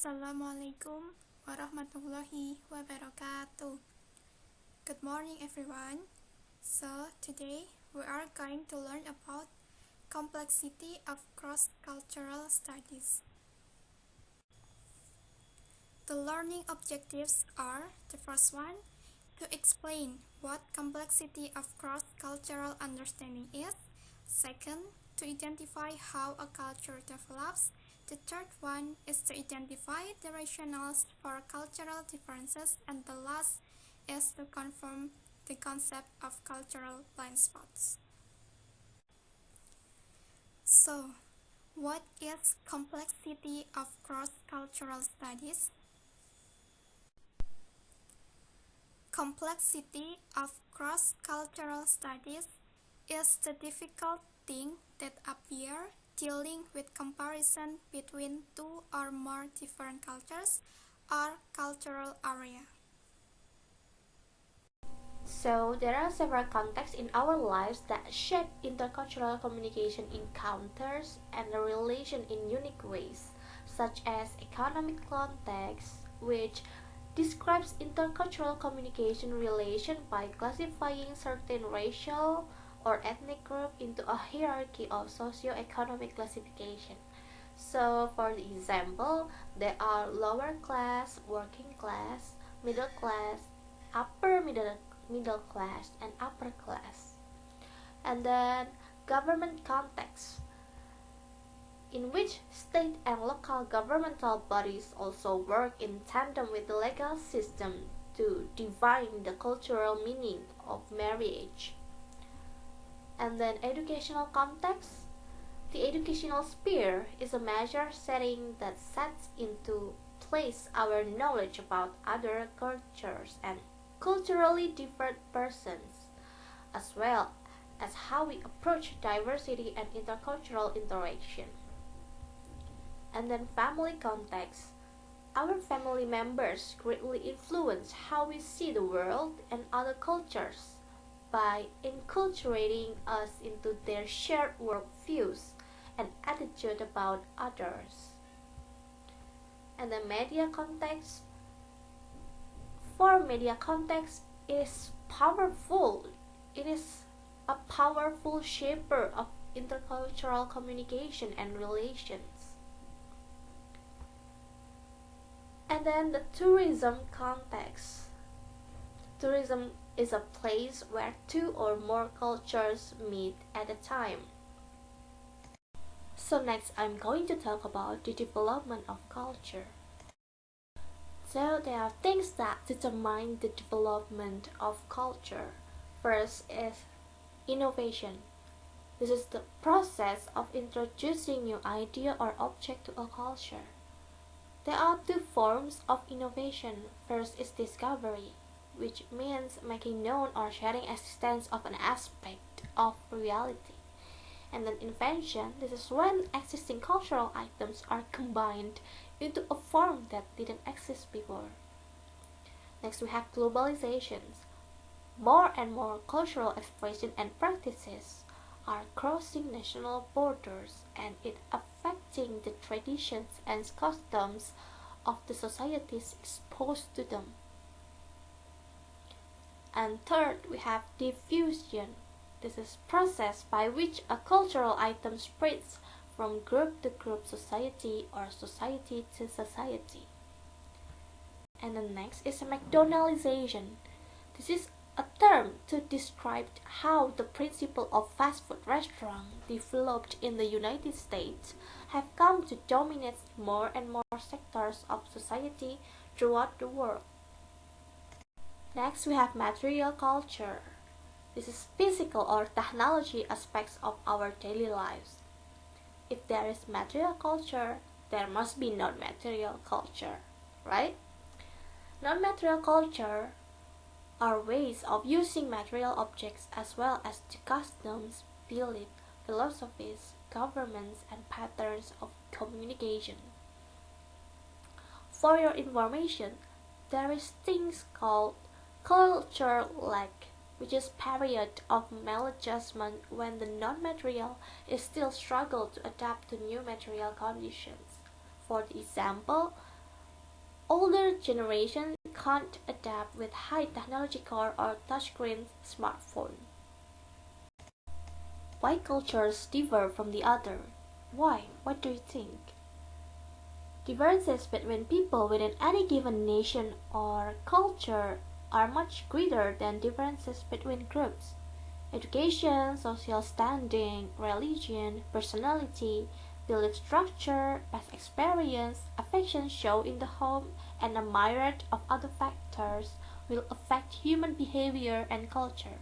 Assalamualaikum warahmatullahi wabarakatuh. Good morning, everyone. So, today we are going to learn about complexity of cross-cultural studies. The learning objectives are: the first one, to explain what complexity of cross-cultural understanding is. Second, to identify how a culture develops. The third one is to identify the rationales for cultural differences, and the last is to confirm the concept of cultural blind spots. So, what is complexity of cross-cultural studies? Complexity of cross-cultural studies is the difficult thing that appears dealing with comparison between two or more different cultures or cultural areas. So, there are several contexts in our lives that shape intercultural communication encounters and the relation in unique ways, such as economic context, which describes intercultural communication relation by classifying certain racial or ethnic group into a hierarchy of socio-economic classification. So, for the example, there are lower class, working class, middle class, upper middle class, and upper class. And then government context, in which state and local governmental bodies also work in tandem with the legal system to define the cultural meaning of marriage. And then educational context. The educational sphere is a measure setting that sets into place our knowledge about other cultures and culturally different persons, as well as how we approach diversity and intercultural interaction. And then family context. Our family members greatly influence how we see the world and other cultures by enculturating us into their shared worldviews and attitude about others. And the media context. For media context, it is powerful. It is a powerful shaper of intercultural communication and relations. And then the tourism context. Tourism is a place where two or more cultures meet at a time. So next I'm going to talk about the development of culture. So there are things that determine the development of culture. First is innovation. This is the process of introducing new idea or object to a culture. There are two forms of innovation. First is discovery, which means making known or sharing existence of an aspect of reality. And then invention, this is when existing cultural items are combined into a form that didn't exist before. Next we have globalizations. More and more cultural expression and practices are crossing national borders and it affecting the traditions and customs of the societies exposed to them. And third, we have diffusion. This is process by which a cultural item spreads from group to group society or society to society. And the next is McDonaldization. This is a term to describe how the principle of fast food restaurant developed in the United States have come to dominate more and more sectors of society throughout the world. Next we have material culture. This is physical or technology aspects of our daily lives. If there is material culture, there must be non-material culture, right? Non-material culture are ways of using material objects as well as the customs, beliefs, philosophies, governments, and patterns of communication. For your information, there is things called culture lag, which is period of maladjustment when the non-material is still struggle to adapt to new material conditions. For example, older generation can't adapt with high technological or touchscreen smartphone. Why cultures differ from the other? Why? What do you think? Differences between people within any given nation or culture are much greater than differences between groups. Education, social standing, religion, personality, belief structure, past experience, affection shown in the home, and a myriad of other factors will affect human behavior and culture.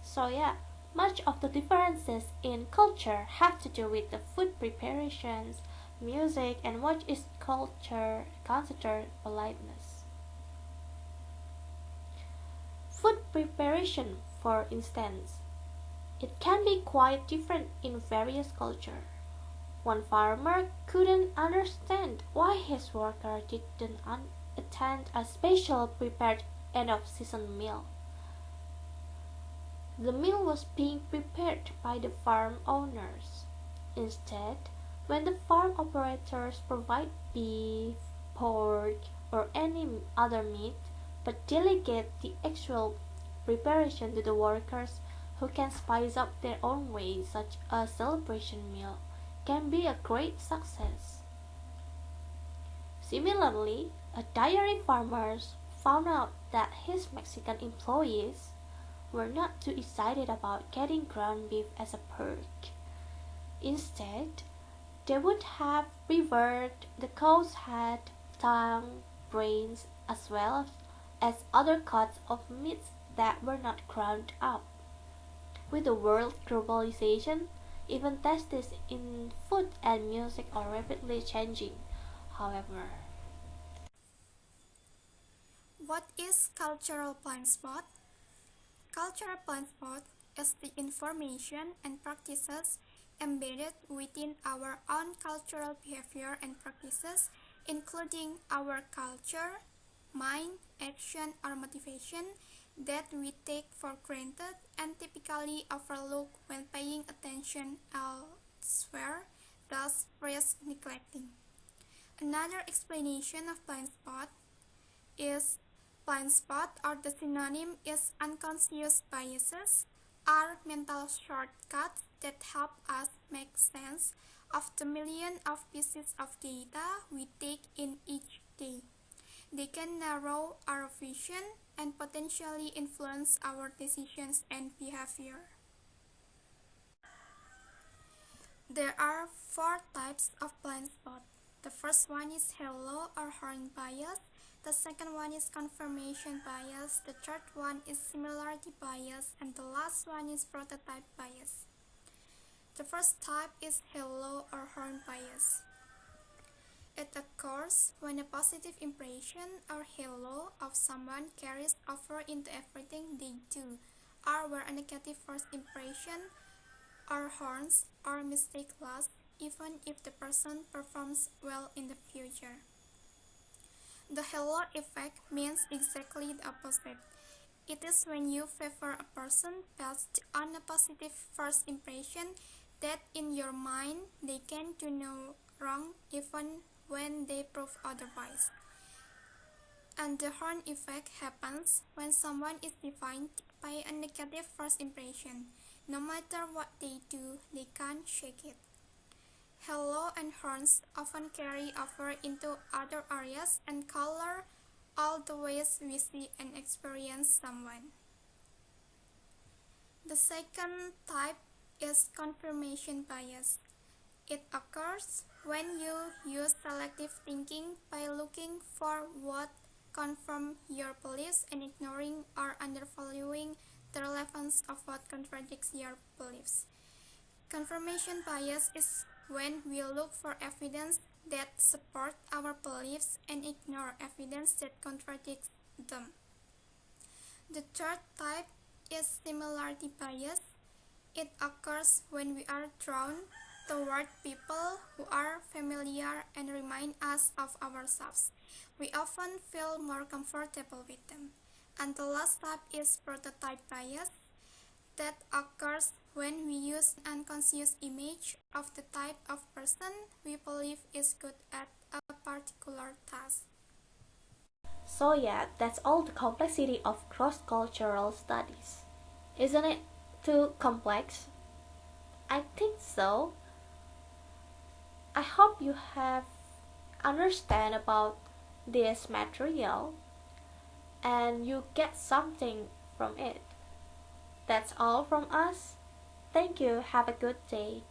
So yeah, much of the differences in culture have to do with the food preparations, music, and what is culture considered politeness. Food preparation, for instance, it can be quite different in various cultures. One farmer couldn't understand why his worker didn't attend a special prepared end of season meal. The meal was being prepared by the farm owners. Instead, when the farm operators provide beef, pork, or any other meat, but delegate the actual preparation to the workers who can spice up their own way, such a celebration meal can be a great success. Similarly, a dairy farmer found out that his Mexican employees were not too excited about getting ground beef as a perk. Instead, they would have preferred the cow's head, tongue, brains, as well as other cuts of meats that were not ground up. With the world globalization, even tastes in food and music are rapidly changing. However, What is cultural blind spot? Cultural blind spot is the information and practices embedded within our own cultural behavior and practices, including our culture, mind, action, or motivation that we take for granted and typically overlook when paying attention elsewhere, thus risk neglecting. Another explanation of blind spot is blind spot, or the synonym is unconscious biases, are mental shortcuts that help us make sense of the million of pieces of data we take in each day. They can narrow our vision and potentially influence our decisions and behavior. There are four types of blind spot. The first one is halo or horn bias. The second one is confirmation bias. The third one is similarity bias. And the last one is prototype bias. The first type is halo or horn bias. It occurs when a positive impression or halo of someone carries over into everything they do, or where a negative first impression or horns or mistake last, even if the person performs well in the future. The halo effect means exactly the opposite. It is when you favor a person based on a positive first impression that in your mind they can do no wrong even when they prove otherwise. And the horn effect happens when someone is defined by a negative first impression. No matter what they do, they can't shake it. Halo and horns often carry over into other areas and color all the ways we see and experience someone. The second type is confirmation bias. It occurs when you use selective thinking by looking for what confirms your beliefs and ignoring or undervaluing the relevance of what contradicts your beliefs. Confirmation bias is when we look for evidence that support our beliefs and ignore evidence that contradicts them. The third type is similarity bias. It occurs when we are drawn toward people who are familiar and remind us of ourselves. We often feel more comfortable with them. And the last type is prototype bias. That occurs when we use an unconscious image of the type of person we believe is good at a particular task. So yeah, that's all the complexity of cross-cultural studies. Isn't it too complex? I think so. I hope you have understand about this material and you get something from it. That's all from us. Thank you. Have a good day.